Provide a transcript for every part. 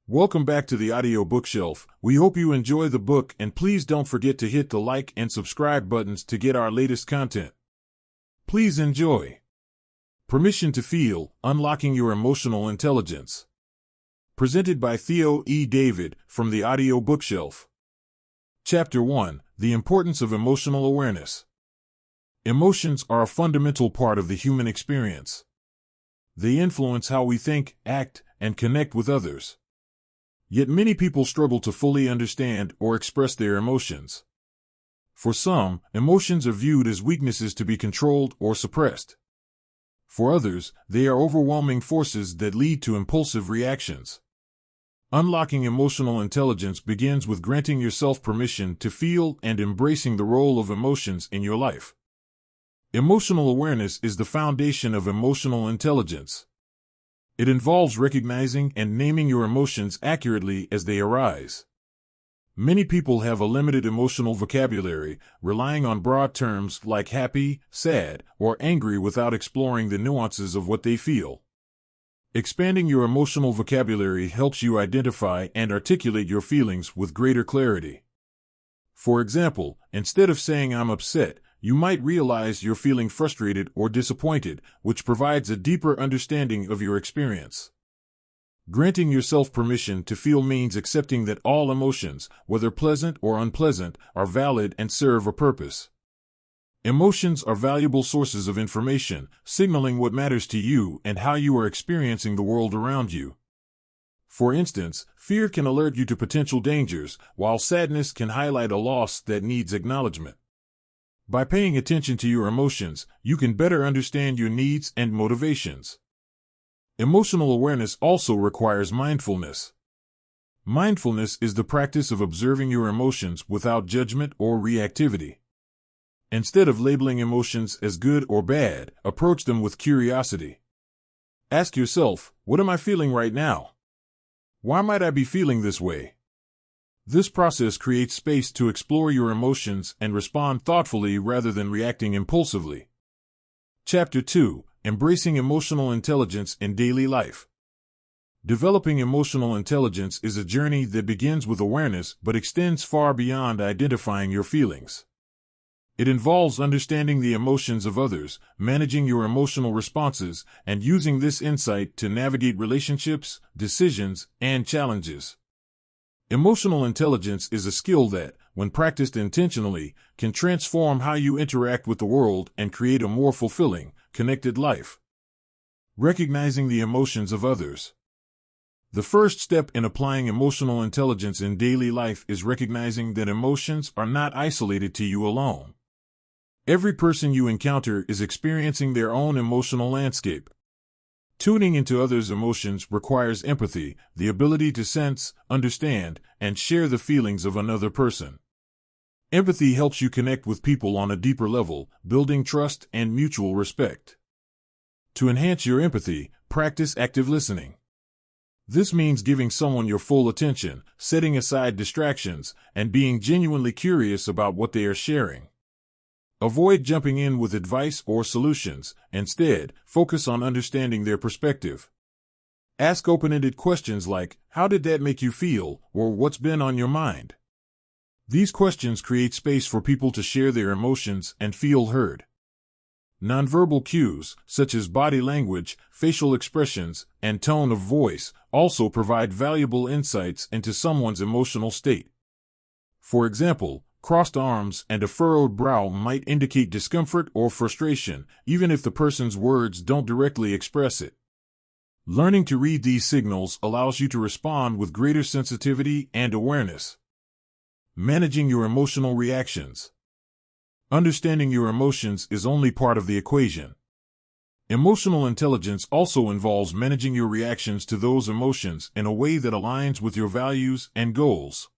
Welcome back to the audio bookshelf. We hope you enjoy the book, and please don't forget to hit the like and subscribe buttons to get our latest content. Please enjoy. Permission to Feel: Unlocking Your Emotional Intelligence. Presented by Theo E. David from the audio bookshelf. Chapter 1: The Importance of Emotional Awareness. Emotions are a fundamental part of the human experience. They influence how we think, act, and connect with others. Yet many people struggle to fully understand or express their emotions. For some, emotions are viewed as weaknesses to be controlled or suppressed. For others, they are overwhelming forces that lead to impulsive reactions. Unlocking emotional intelligence begins with granting yourself permission to feel and embracing the role of emotions in your life. Emotional awareness is the foundation of emotional intelligence. It involves recognizing and naming your emotions accurately as they arise. Many people have a limited emotional vocabulary, relying on broad terms like happy, sad, or angry without exploring the nuances of what they feel. Expanding your emotional vocabulary helps you identify and articulate your feelings with greater clarity. For example, instead of saying "I'm upset," you might realize you're feeling frustrated or disappointed, which provides a deeper understanding of your experience. Granting yourself permission to feel means accepting that all emotions, whether pleasant or unpleasant, are valid and serve a purpose. Emotions are valuable sources of information, signaling what matters to you and how you are experiencing the world around you. For instance, fear can alert you to potential dangers, while sadness can highlight a loss that needs acknowledgement. By paying attention to your emotions, you can better understand your needs and motivations. Emotional awareness also requires mindfulness. Mindfulness is the practice of observing your emotions without judgment or reactivity. Instead of labeling emotions as good or bad, approach them with curiosity. Ask yourself, what am I feeling right now? Why might I be feeling this way? This process creates space to explore your emotions and respond thoughtfully rather than reacting impulsively. Chapter 2: Embracing Emotional Intelligence in Daily Life. Developing emotional intelligence is a journey that begins with awareness but extends far beyond identifying your feelings. It involves understanding the emotions of others, managing your emotional responses, and using this insight to navigate relationships, decisions, and challenges. Emotional intelligence is a skill that, when practiced intentionally, can transform how you interact with the world and create a more fulfilling, connected life. Recognizing the emotions of others. The first step in applying emotional intelligence in daily life is recognizing that emotions are not isolated to you alone. Every person you encounter is experiencing their own emotional landscape. Tuning into others' emotions requires empathy, the ability to sense, understand, and share the feelings of another person. Empathy helps you connect with people on a deeper level, building trust and mutual respect. To enhance your empathy, practice active listening. This means giving someone your full attention, setting aside distractions, and being genuinely curious about what they are sharing. Avoid jumping in with advice or solutions. Instead, focus on understanding their perspective. Ask open-ended questions like, "How did that make you feel?" or "What's been on your mind?" These questions create space for people to share their emotions and feel heard. Nonverbal cues, such as body language, facial expressions, and tone of voice, also provide valuable insights into someone's emotional state. For example, crossed arms and a furrowed brow might indicate discomfort or frustration, even if the person's words don't directly express it. Learning to read these signals allows you to respond with greater sensitivity and awareness. Managing your emotional reactions. Understanding your emotions is only part of the equation. Emotional intelligence also involves managing your reactions to those emotions in a way that aligns with your values and goals.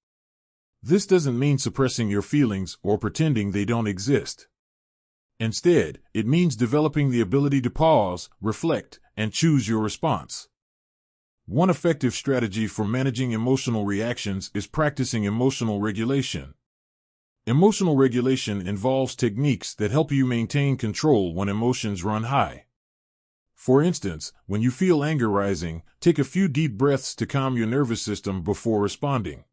This doesn't mean suppressing your feelings or pretending they don't exist. Instead, it means developing the ability to pause, reflect, and choose your response. One effective strategy for managing emotional reactions is practicing emotional regulation. Emotional regulation involves techniques that help you maintain control when emotions run high. For instance, when you feel anger rising, take a few deep breaths to calm your nervous system before responding.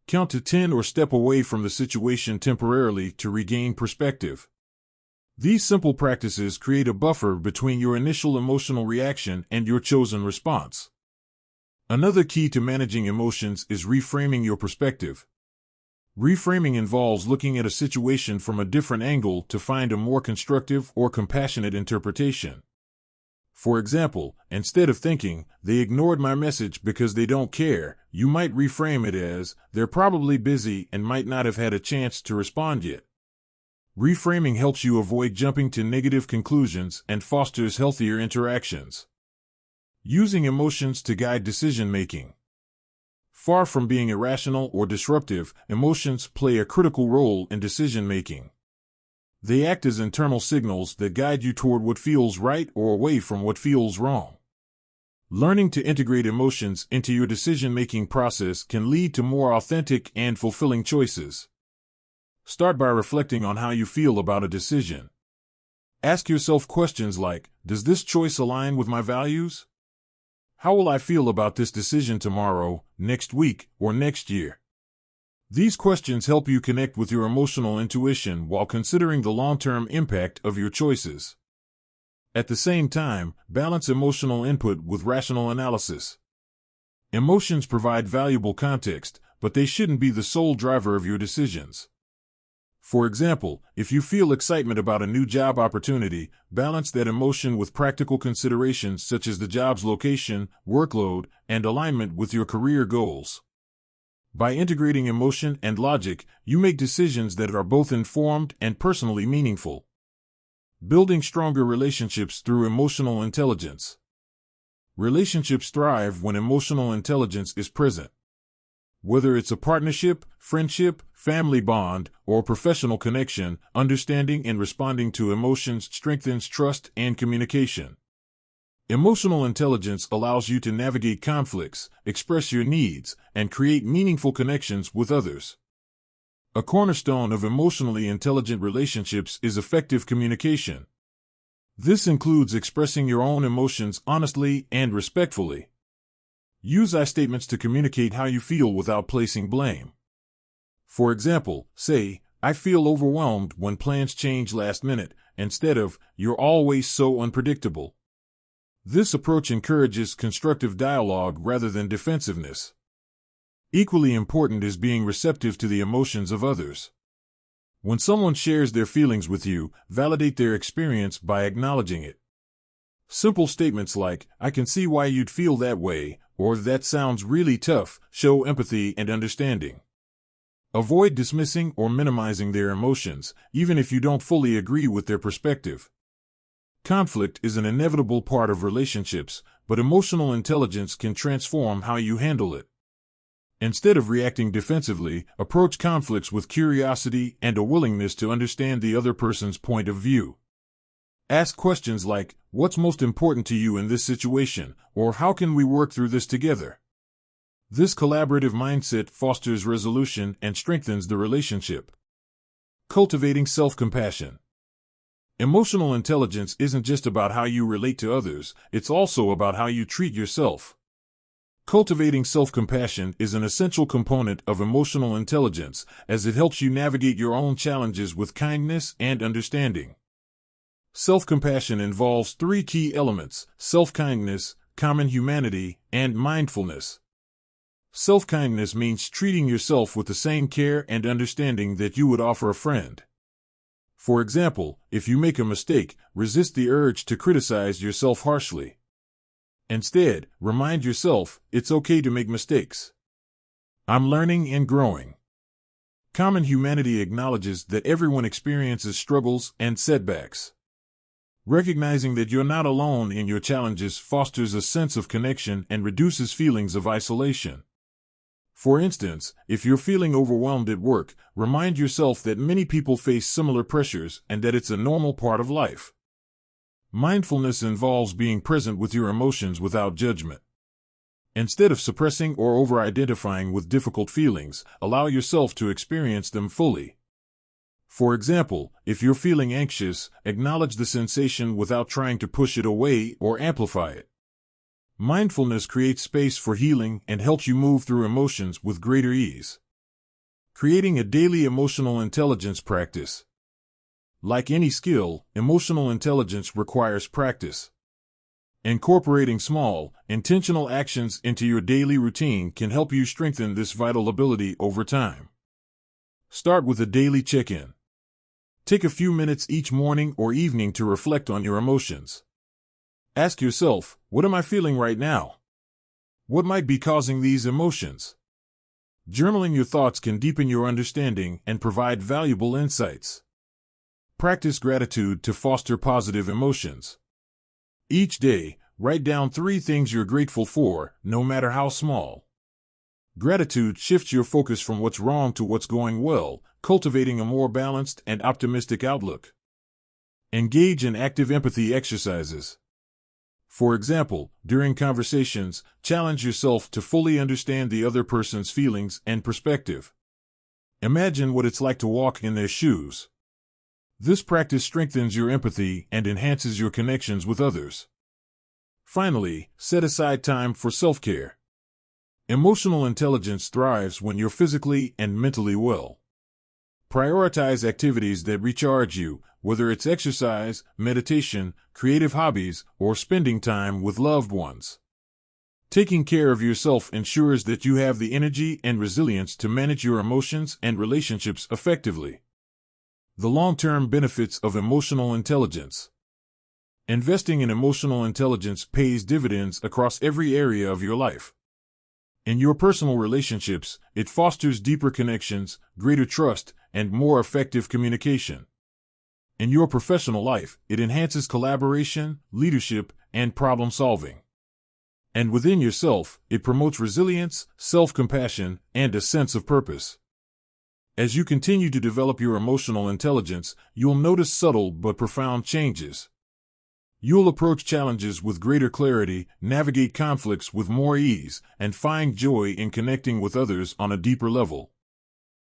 Count to 10 or step away from the situation temporarily to regain perspective. These simple practices create a buffer between your initial emotional reaction and your chosen response. Another key to managing emotions is reframing your perspective. Reframing involves looking at a situation from a different angle to find a more constructive or compassionate interpretation. For example, instead of thinking, "They ignored my message because they don't care," you might reframe it as, "They're probably busy and might not have had a chance to respond yet." Reframing helps you avoid jumping to negative conclusions and fosters healthier interactions. Using emotions to guide decision-making. Far from being irrational or disruptive, emotions play a critical role in decision-making. They act as internal signals that guide you toward what feels right or away from what feels wrong. Learning to integrate emotions into your decision-making process can lead to more authentic and fulfilling choices. Start by reflecting on how you feel about a decision. Ask yourself questions like, "Does this choice align with my values? How will I feel about this decision tomorrow, next week, or next year?" These questions help you connect with your emotional intuition while considering the long-term impact of your choices. At the same time, balance emotional input with rational analysis. Emotions provide valuable context, but they shouldn't be the sole driver of your decisions. For example, if you feel excitement about a new job opportunity, balance that emotion with practical considerations such as the job's location, workload, and alignment with your career goals. By integrating emotion and logic, you make decisions that are both informed and personally meaningful. Building stronger relationships through emotional intelligence. Relationships thrive when emotional intelligence is present. Whether it's a partnership, friendship, family bond, or professional connection, understanding and responding to emotions strengthens trust and communication. Emotional intelligence allows you to navigate conflicts, express your needs, and create meaningful connections with others. A cornerstone of emotionally intelligent relationships is effective communication. This includes expressing your own emotions honestly and respectfully. Use I statements to communicate how you feel without placing blame. For example, say, "I feel overwhelmed when plans change last minute," instead of, "You're always so unpredictable." This approach encourages constructive dialogue rather than defensiveness. Equally important is being receptive to the emotions of others. When someone shares their feelings with you, validate their experience by acknowledging it. Simple statements like, "I can see why you'd feel that way," or "That sounds really tough," show empathy and understanding. Avoid dismissing or minimizing their emotions, even if you don't fully agree with their perspective. Conflict is an inevitable part of relationships, but emotional intelligence can transform how you handle it. Instead of reacting defensively, approach conflicts with curiosity and a willingness to understand the other person's point of view. Ask questions like, "What's most important to you in this situation?" or "How can we work through this together?" This collaborative mindset fosters resolution and strengthens the relationship. Cultivating self-compassion. Emotional intelligence isn't just about how you relate to others, it's also about how you treat yourself. Cultivating self-compassion is an essential component of emotional intelligence, as it helps you navigate your own challenges with kindness and understanding. Self-compassion involves three key elements: self-kindness, common humanity, and mindfulness. Self-kindness means treating yourself with the same care and understanding that you would offer a friend. For example, if you make a mistake, resist the urge to criticize yourself harshly. Instead, remind yourself, "It's okay to make mistakes. I'm learning and growing." Common humanity acknowledges that everyone experiences struggles and setbacks. Recognizing that you're not alone in your challenges fosters a sense of connection and reduces feelings of isolation. For instance, if you're feeling overwhelmed at work, remind yourself that many people face similar pressures and that it's a normal part of life. Mindfulness involves being present with your emotions without judgment. Instead of suppressing or over-identifying with difficult feelings, allow yourself to experience them fully. For example, if you're feeling anxious, acknowledge the sensation without trying to push it away or amplify it. Mindfulness creates space for healing and helps you move through emotions with greater ease. Creating a daily emotional intelligence practice. Like any skill, emotional intelligence requires practice. Incorporating small, intentional actions into your daily routine can help you strengthen this vital ability over time. Start with a daily check-in. Take a few minutes each morning or evening to reflect on your emotions. Ask yourself, what am I feeling right now? What might be causing these emotions? Journaling your thoughts can deepen your understanding and provide valuable insights. Practice gratitude to foster positive emotions. Each day, write down 3 things you're grateful for, no matter how small. Gratitude shifts your focus from what's wrong to what's going well, cultivating a more balanced and optimistic outlook. Engage in active empathy exercises. For example, during conversations, challenge yourself to fully understand the other person's feelings and perspective. Imagine what it's like to walk in their shoes. This practice strengthens your empathy and enhances your connections with others. Finally, set aside time for self-care. Emotional intelligence thrives when you're physically and mentally well. Prioritize activities that recharge you, whether it's exercise, meditation, creative hobbies, or spending time with loved ones. Taking care of yourself ensures that you have the energy and resilience to manage your emotions and relationships effectively. The long-term benefits of emotional intelligence. Investing in emotional intelligence pays dividends across every area of your life. In your personal relationships, it fosters deeper connections, greater trust, and more effective communication. In your professional life, it enhances collaboration, leadership, and problem-solving. And within yourself, it promotes resilience, self-compassion, and a sense of purpose. As you continue to develop your emotional intelligence, you'll notice subtle but profound changes. You'll approach challenges with greater clarity, navigate conflicts with more ease, and find joy in connecting with others on a deeper level.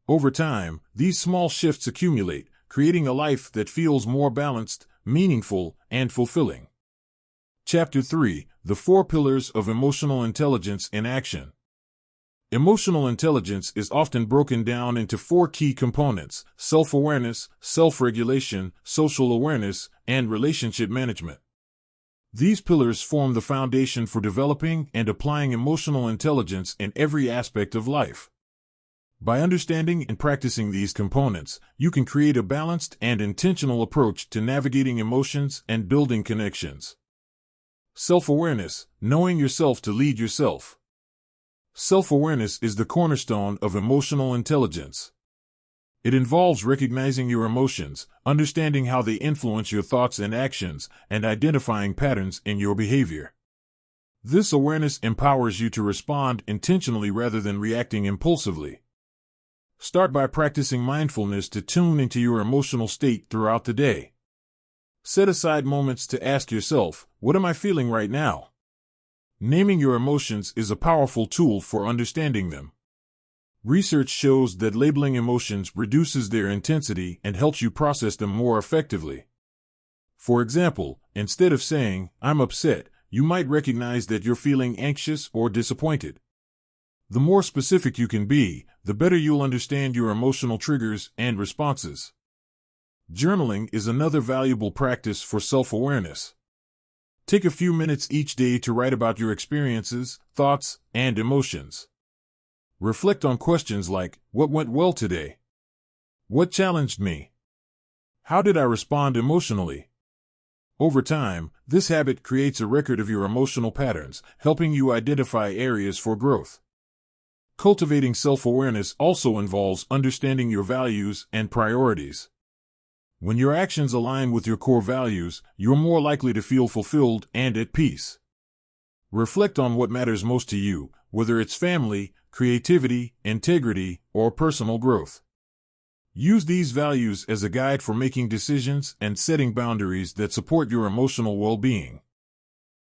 Over time, these small shifts accumulate, creating a life that feels more balanced, meaningful, and fulfilling. Chapter 3: The 4 Pillars of Emotional Intelligence in Action. Emotional intelligence is often broken down into 4 key components: self-awareness, self-regulation, social awareness, and relationship management. These pillars form the foundation for developing and applying emotional intelligence in every aspect of life. By understanding and practicing these components, you can create a balanced and intentional approach to navigating emotions and building connections. Self-awareness, knowing yourself to lead yourself. Self-awareness is the cornerstone of emotional intelligence. It involves recognizing your emotions, understanding how they influence your thoughts and actions, and identifying patterns in your behavior. This awareness empowers you to respond intentionally rather than reacting impulsively. Start by practicing mindfulness to tune into your emotional state throughout the day. Set aside moments to ask yourself, what am I feeling right now? Naming your emotions is a powerful tool for understanding them. Research shows that labeling emotions reduces their intensity and helps you process them more effectively. For example, instead of saying, I'm upset, you might recognize that you're feeling anxious or disappointed. The more specific you can be, the better you'll understand your emotional triggers and responses. Journaling is another valuable practice for self-awareness. Take a few minutes each day to write about your experiences, thoughts, and emotions. Reflect on questions like, what went well today? What challenged me? How did I respond emotionally? Over time, this habit creates a record of your emotional patterns, helping you identify areas for growth. Cultivating self-awareness also involves understanding your values and priorities. When your actions align with your core values, you're more likely to feel fulfilled and at peace. Reflect on what matters most to you, whether it's family, creativity, integrity, or personal growth. Use these values as a guide for making decisions and setting boundaries that support your emotional well-being.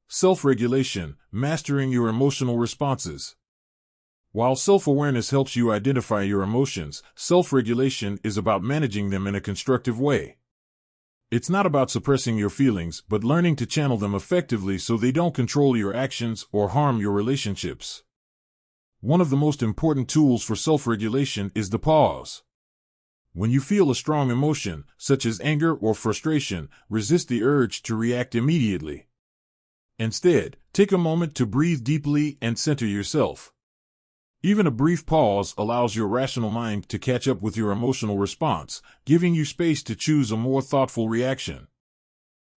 Self-regulation, mastering your emotional responses. While self-awareness helps you identify your emotions, self-regulation is about managing them in a constructive way. It's not about suppressing your feelings, but learning to channel them effectively so they don't control your actions or harm your relationships. One of the most important tools for self-regulation is the pause. When you feel a strong emotion, such as anger or frustration, resist the urge to react immediately. Instead, take a moment to breathe deeply and center yourself. Even a brief pause allows your rational mind to catch up with your emotional response, giving you space to choose a more thoughtful reaction.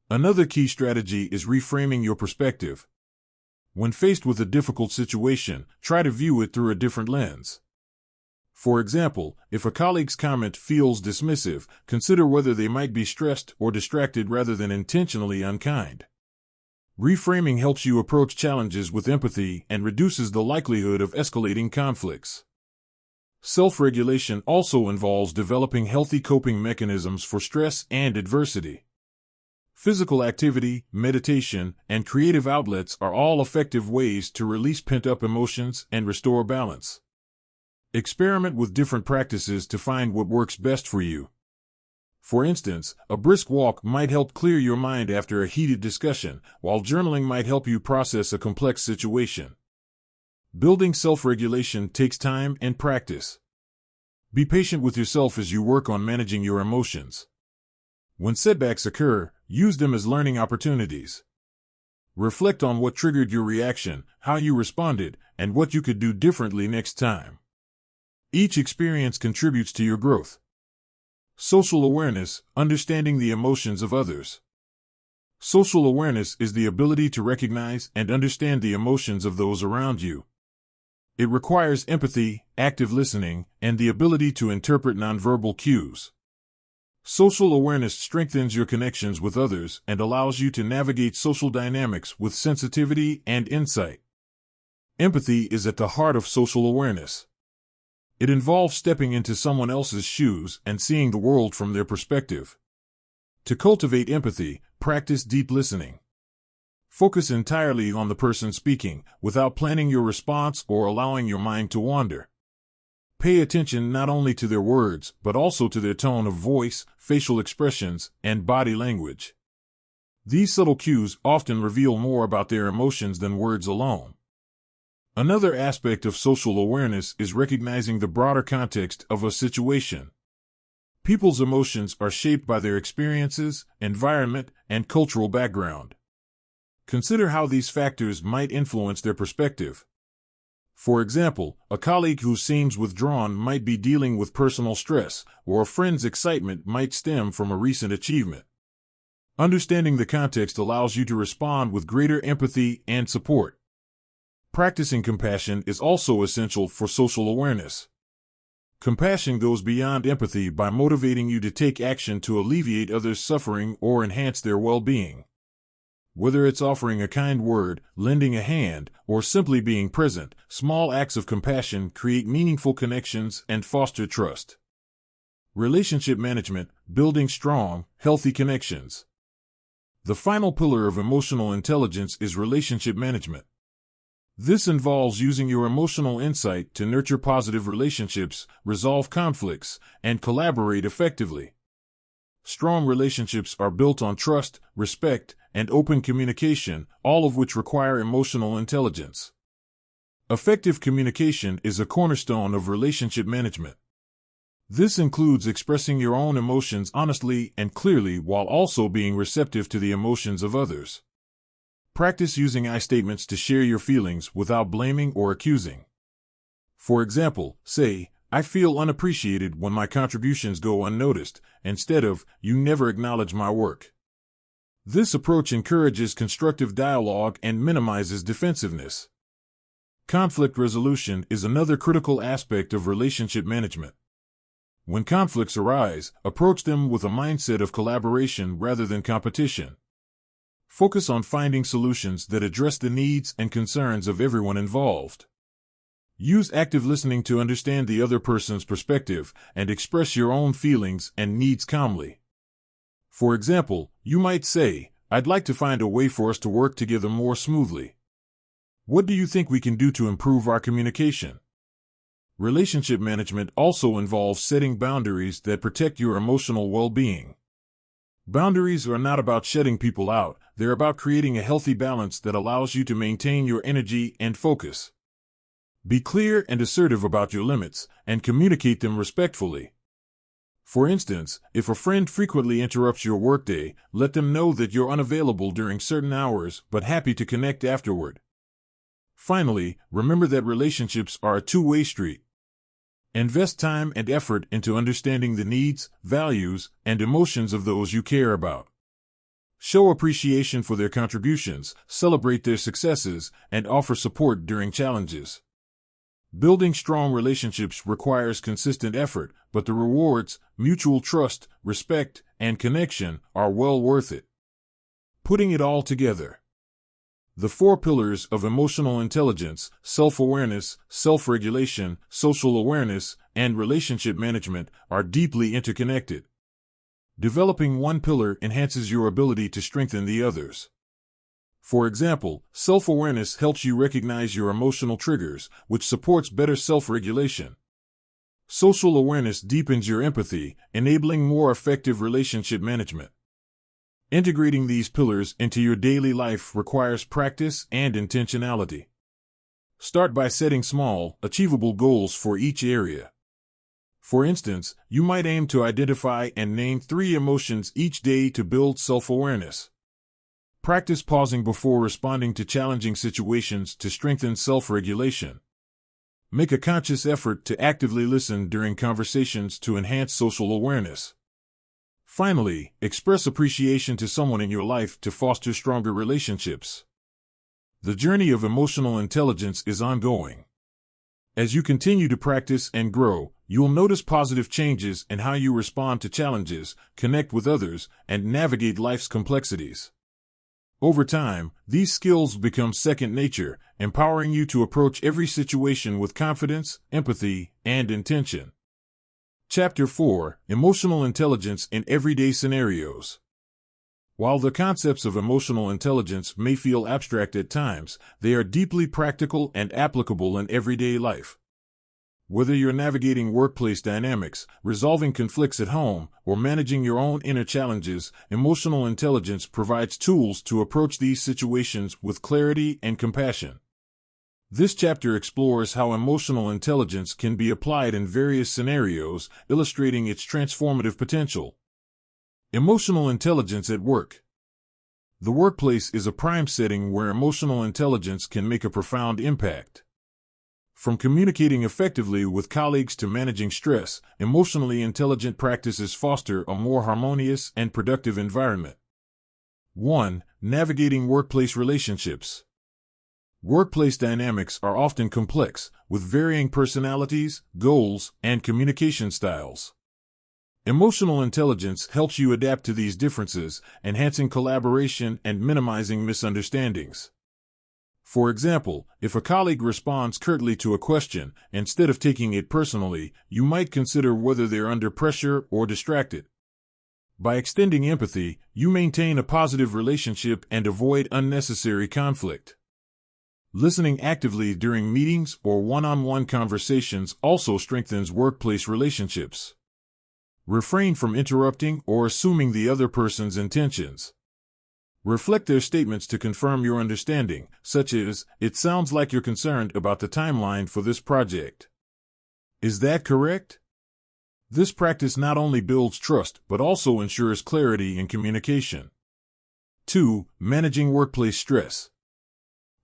Another key strategy is reframing your perspective. When faced with a difficult situation, try to view it through a different lens. For example, if a colleague's comment feels dismissive, consider whether they might be stressed or distracted rather than intentionally unkind. Reframing helps you approach challenges with empathy and reduces the likelihood of escalating conflicts. Self-regulation also involves developing healthy coping mechanisms for stress and adversity. Physical activity, meditation, and creative outlets are all effective ways to release pent-up emotions and restore balance. Experiment with different practices to find what works best for you. For instance, a brisk walk might help clear your mind after a heated discussion, while journaling might help you process a complex situation. Building self-regulation takes time and practice. Be patient with yourself as you work on managing your emotions. When setbacks occur, use them as learning opportunities. Reflect on what triggered your reaction, how you responded, and what you could do differently next time. Each experience contributes to your growth. Social awareness, understanding the emotions of others. Social awareness is the ability to recognize and understand the emotions of those around you. It requires empathy, active listening, and the ability to interpret nonverbal cues. Social awareness strengthens your connections with others and allows you to navigate social dynamics with sensitivity and insight. Empathy is at the heart of social awareness. It involves stepping into someone else's shoes and seeing the world from their perspective. To cultivate empathy, practice deep listening. Focus entirely on the person speaking, without planning your response or allowing your mind to wander. Pay attention not only to their words, but also to their tone of voice, facial expressions, and body language. These subtle cues often reveal more about their emotions than words alone. Another aspect of social awareness is recognizing the broader context of a situation. People's emotions are shaped by their experiences, environment, and cultural background. Consider how these factors might influence their perspective. For example, a colleague who seems withdrawn might be dealing with personal stress, or a friend's excitement might stem from a recent achievement. Understanding the context allows you to respond with greater empathy and support. Practicing compassion is also essential for social awareness. Compassion goes beyond empathy by motivating you to take action to alleviate others' suffering or enhance their well-being. Whether it's offering a kind word, lending a hand, or simply being present, small acts of compassion create meaningful connections and foster trust. Relationship management, building strong, healthy connections. The final pillar of emotional intelligence is relationship management. This involves using your emotional insight to nurture positive relationships, resolve conflicts, and collaborate effectively. Strong relationships are built on trust, respect, and open communication, all of which require emotional intelligence. Effective communication is a cornerstone of relationship management. This includes expressing your own emotions honestly and clearly while also being receptive to the emotions of others. Practice using I statements to share your feelings without blaming or accusing. For example, say, "I feel unappreciated when my contributions go unnoticed," instead of, "You never acknowledge my work." This approach encourages constructive dialogue and minimizes defensiveness. Conflict resolution is another critical aspect of relationship management. When conflicts arise, approach them with a mindset of collaboration rather than competition. Focus on finding solutions that address the needs and concerns of everyone involved. Use active listening to understand the other person's perspective and express your own feelings and needs calmly. For example, you might say, "I'd like to find a way for us to work together more smoothly. What do you think we can do to improve our communication?" Relationship management also involves setting boundaries that protect your emotional well-being. Boundaries are not about shutting people out, they're about creating a healthy balance that allows you to maintain your energy and focus. Be clear and assertive about your limits, and communicate them respectfully. For instance, if a friend frequently interrupts your workday, let them know that you're unavailable during certain hours but happy to connect afterward. Finally, remember that relationships are a two-way street. Invest time and effort into understanding the needs, values, and emotions of those you care about. Show appreciation for their contributions, celebrate their successes, and offer support during challenges. Building strong relationships requires consistent effort, but the rewards, mutual trust, respect, and connection, are well worth it. Putting it all together. The 4 pillars of emotional intelligence, self-awareness, self-regulation, social awareness, and relationship management, are deeply interconnected. Developing one pillar enhances your ability to strengthen the others. For example, self-awareness helps you recognize your emotional triggers, which supports better self-regulation. Social awareness deepens your empathy, enabling more effective relationship management. Integrating these pillars into your daily life requires practice and intentionality. Start by setting small, achievable goals for each area. For instance, you might aim to identify and name 3 emotions each day to build self-awareness. Practice pausing before responding to challenging situations to strengthen self-regulation. Make a conscious effort to actively listen during conversations to enhance social awareness. Finally, express appreciation to someone in your life to foster stronger relationships. The journey of emotional intelligence is ongoing. As you continue to practice and grow, you'll notice positive changes in how you respond to challenges, connect with others, and navigate life's complexities. Over time, these skills become second nature, empowering you to approach every situation with confidence, empathy, and intention. Chapter 4: Emotional Intelligence in Everyday Scenarios. While the concepts of emotional intelligence may feel abstract at times, they are deeply practical and applicable in everyday life. Whether you're navigating workplace dynamics, resolving conflicts at home, or managing your own inner challenges, emotional intelligence provides tools to approach these situations with clarity and compassion. This chapter explores how emotional intelligence can be applied in various scenarios, illustrating its transformative potential. Emotional intelligence at work. The workplace is a prime setting where emotional intelligence can make a profound impact. From communicating effectively with colleagues to managing stress, emotionally intelligent practices foster a more harmonious and productive environment. 1. Navigating workplace relationships. Workplace dynamics are often complex, with varying personalities, goals, and communication styles. Emotional intelligence helps you adapt to these differences, enhancing collaboration and minimizing misunderstandings. For example, if a colleague responds curtly to a question, instead of taking it personally, you might consider whether they're under pressure or distracted. By extending empathy, you maintain a positive relationship and avoid unnecessary conflict. Listening actively during meetings or one-on-one conversations also strengthens workplace relationships. Refrain from interrupting or assuming the other person's intentions. Reflect their statements to confirm your understanding, such as, "It sounds like you're concerned about the timeline for this project. Is that correct?" This practice not only builds trust but also ensures clarity in communication. 2. Managing workplace stress.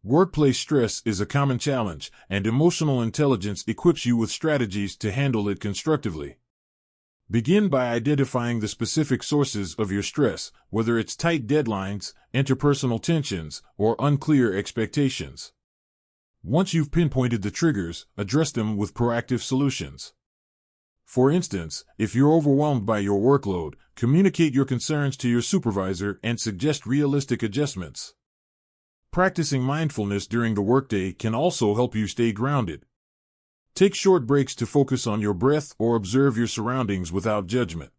Workplace stress is a common challenge, and emotional intelligence equips you with strategies to handle it constructively. Begin by identifying the specific sources of your stress, whether it's tight deadlines, interpersonal tensions, or unclear expectations. Once you've pinpointed the triggers, address them with proactive solutions. For instance, if you're overwhelmed by your workload, communicate your concerns to your supervisor and suggest realistic adjustments. Practicing mindfulness during the workday can also help you stay grounded. Take short breaks to focus on your breath or observe your surroundings without judgment.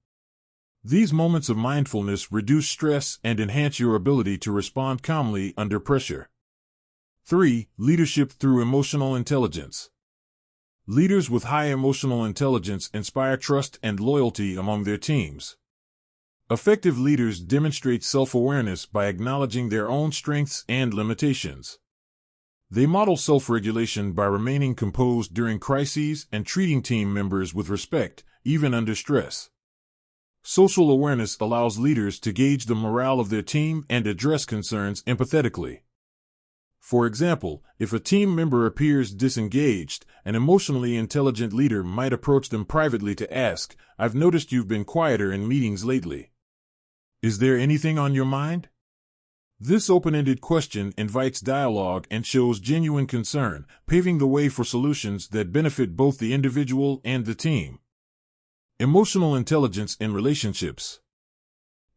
These moments of mindfulness reduce stress and enhance your ability to respond calmly under pressure. 3. Leadership through emotional intelligence. Leaders with high emotional intelligence inspire trust and loyalty among their teams. Effective leaders demonstrate self-awareness by acknowledging their own strengths and limitations. They model self-regulation by remaining composed during crises and treating team members with respect, even under stress. Social awareness allows leaders to gauge the morale of their team and address concerns empathetically. For example, if a team member appears disengaged, an emotionally intelligent leader might approach them privately to ask, "I've noticed you've been quieter in meetings lately. Is there anything on your mind?" This open-ended question invites dialogue and shows genuine concern, paving the way for solutions that benefit both the individual and the team. Emotional intelligence in relationships.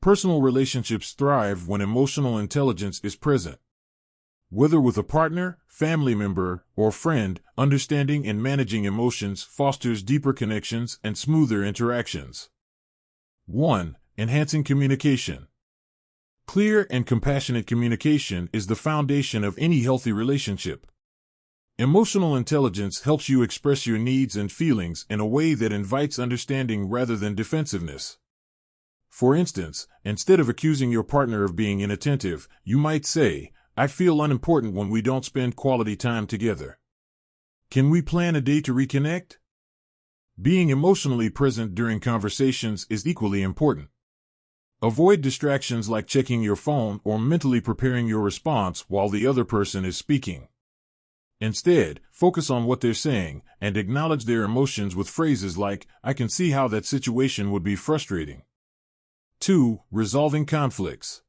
Personal relationships thrive when emotional intelligence is present. Whether with a partner, family member, or friend, understanding and managing emotions fosters deeper connections and smoother interactions. 1. Enhancing communication. Clear and compassionate communication is the foundation of any healthy relationship. Emotional intelligence helps you express your needs and feelings in a way that invites understanding rather than defensiveness. For instance, instead of accusing your partner of being inattentive, you might say, "I feel unimportant when we don't spend quality time together. Can we plan a day to reconnect?" Being emotionally present during conversations is equally important. Avoid distractions like checking your phone or mentally preparing your response while the other person is speaking. Instead, focus on what they're saying and acknowledge their emotions with phrases like, "I can see how that situation would be frustrating." 2. Resolving conflicts.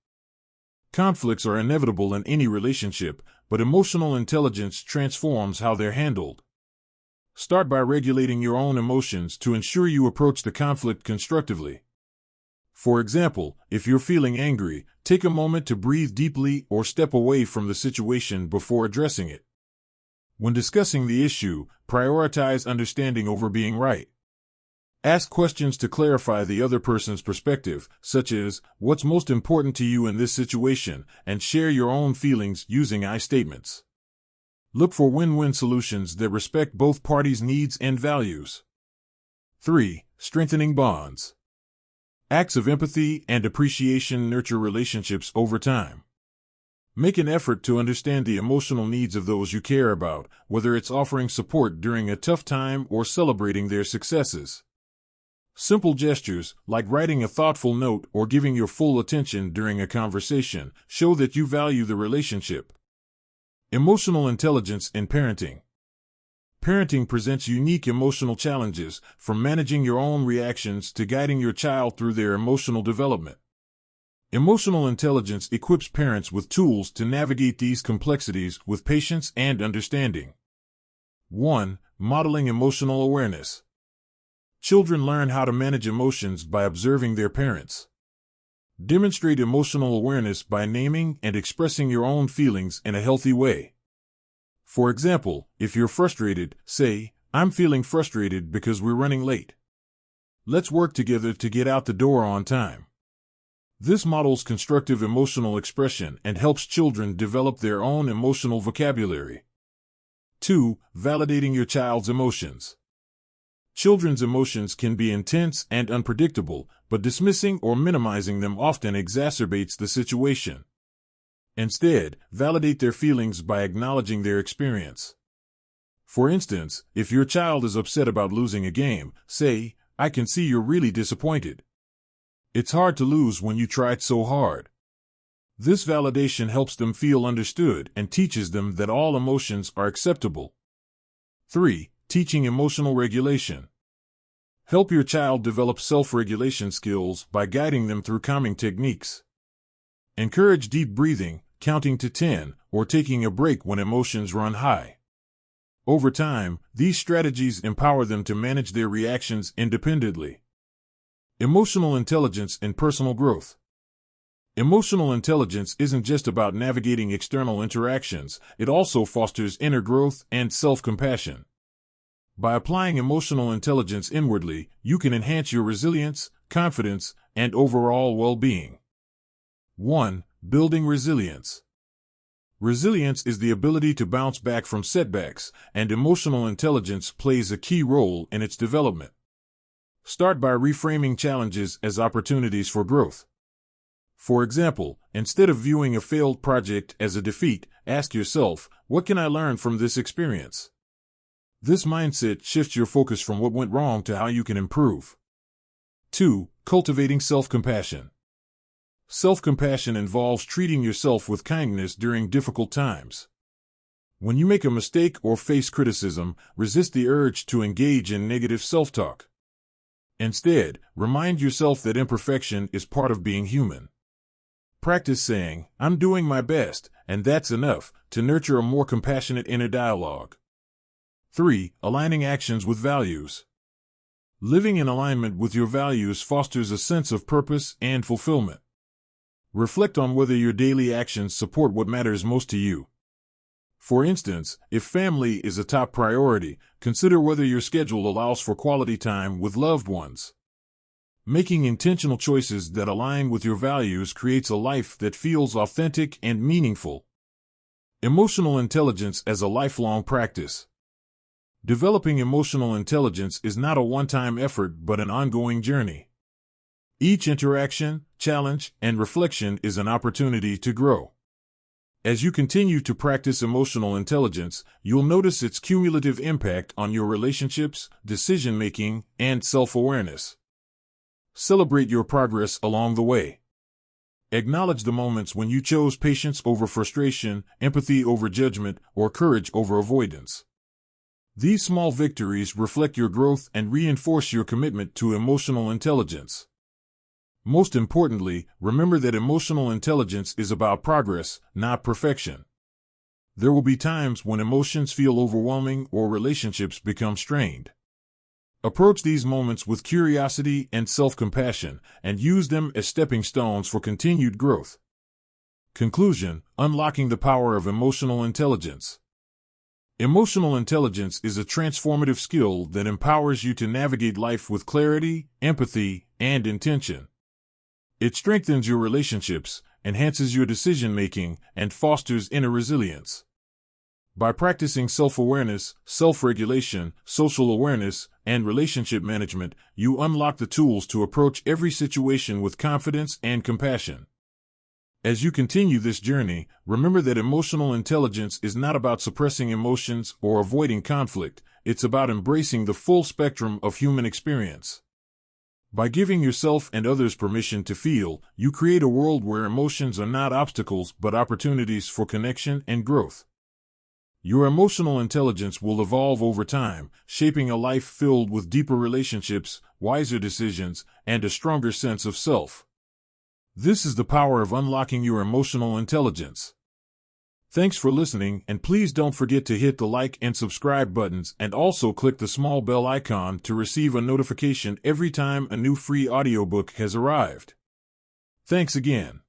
Conflicts are inevitable in any relationship, but emotional intelligence transforms how they're handled. Start by regulating your own emotions to ensure you approach the conflict constructively. For example, if you're feeling angry, take a moment to breathe deeply or step away from the situation before addressing it. When discussing the issue, prioritize understanding over being right. Ask questions to clarify the other person's perspective, such as, "What's most important to you in this situation?" and share your own feelings using I statements. Look for win-win solutions that respect both parties' needs and values. 3. Strengthening bonds. Acts of empathy and appreciation nurture relationships over time. Make an effort to understand the emotional needs of those you care about, whether it's offering support during a tough time or celebrating their successes. Simple gestures, like writing a thoughtful note or giving your full attention during a conversation, show that you value the relationship. Emotional intelligence in parenting. Parenting presents unique emotional challenges, from managing your own reactions to guiding your child through their emotional development. Emotional intelligence equips parents with tools to navigate these complexities with patience and understanding. 1. Modeling emotional awareness. Children learn how to manage emotions by observing their parents. Demonstrate emotional awareness by naming and expressing your own feelings in a healthy way. For example, if you're frustrated, say, "I'm feeling frustrated because we're running late. Let's work together to get out the door on time." This models constructive emotional expression and helps children develop their own emotional vocabulary. 2. Validating your child's emotions. Children's emotions can be intense and unpredictable, but dismissing or minimizing them often exacerbates the situation. Instead, validate their feelings by acknowledging their experience. For instance, if your child is upset about losing a game, say, "I can see you're really disappointed. It's hard to lose when you tried so hard." This validation helps them feel understood and teaches them that all emotions are acceptable. 3. Teaching emotional regulation. Help your child develop self-regulation skills by guiding them through calming techniques. Encourage deep breathing, counting to 10, or taking a break when emotions run high. Over time, these strategies empower them to manage their reactions independently. Emotional intelligence and personal growth. Emotional intelligence isn't just about navigating external interactions, it also fosters inner growth and self-compassion. By applying emotional intelligence inwardly, you can enhance your resilience, confidence, and overall well-being. 1. Building resilience. Resilience is the ability to bounce back from setbacks, and emotional intelligence plays a key role in its development. Start by reframing challenges as opportunities for growth. For example, instead of viewing a failed project as a defeat, ask yourself, what can I learn from this experience? This mindset shifts your focus from what went wrong to how you can improve. 2. Cultivating self-compassion. Self-compassion involves treating yourself with kindness during difficult times. When you make a mistake or face criticism, resist the urge to engage in negative self-talk. Instead, remind yourself that imperfection is part of being human. Practice saying, "I'm doing my best, and that's enough," to nurture a more compassionate inner dialogue. 3. Aligning actions with values. Living in alignment with your values fosters a sense of purpose and fulfillment. Reflect on whether your daily actions support what matters most to you. For instance, if family is a top priority, consider whether your schedule allows for quality time with loved ones. Making intentional choices that align with your values creates a life that feels authentic and meaningful. Emotional intelligence as a lifelong practice. Developing emotional intelligence is not a one-time effort but an ongoing journey. Each interaction, challenge, and reflection is an opportunity to grow. As you continue to practice emotional intelligence, you'll notice its cumulative impact on your relationships, decision-making, and self-awareness. Celebrate your progress along the way. Acknowledge the moments when you chose patience over frustration, empathy over judgment, or courage over avoidance. These small victories reflect your growth and reinforce your commitment to emotional intelligence. Most importantly, remember that emotional intelligence is about progress, not perfection. There will be times when emotions feel overwhelming or relationships become strained. Approach these moments with curiosity and self-compassion, and use them as stepping stones for continued growth. Conclusion: unlocking the power of emotional intelligence. Emotional intelligence is a transformative skill that empowers you to navigate life with clarity, empathy, and intention. It strengthens your relationships, enhances your decision-making, and fosters inner resilience. By practicing self-awareness, self-regulation, social awareness, and relationship management, you unlock the tools to approach every situation with confidence and compassion. As you continue this journey, remember that emotional intelligence is not about suppressing emotions or avoiding conflict. It's about embracing the full spectrum of human experience. By giving yourself and others permission to feel, you create a world where emotions are not obstacles but opportunities for connection and growth. Your emotional intelligence will evolve over time, shaping a life filled with deeper relationships, wiser decisions, and a stronger sense of self. This is the power of unlocking your emotional intelligence. Thanks for listening, and please don't forget to hit the like and subscribe buttons and also click the small bell icon to receive a notification every time a new free audiobook has arrived. Thanks again.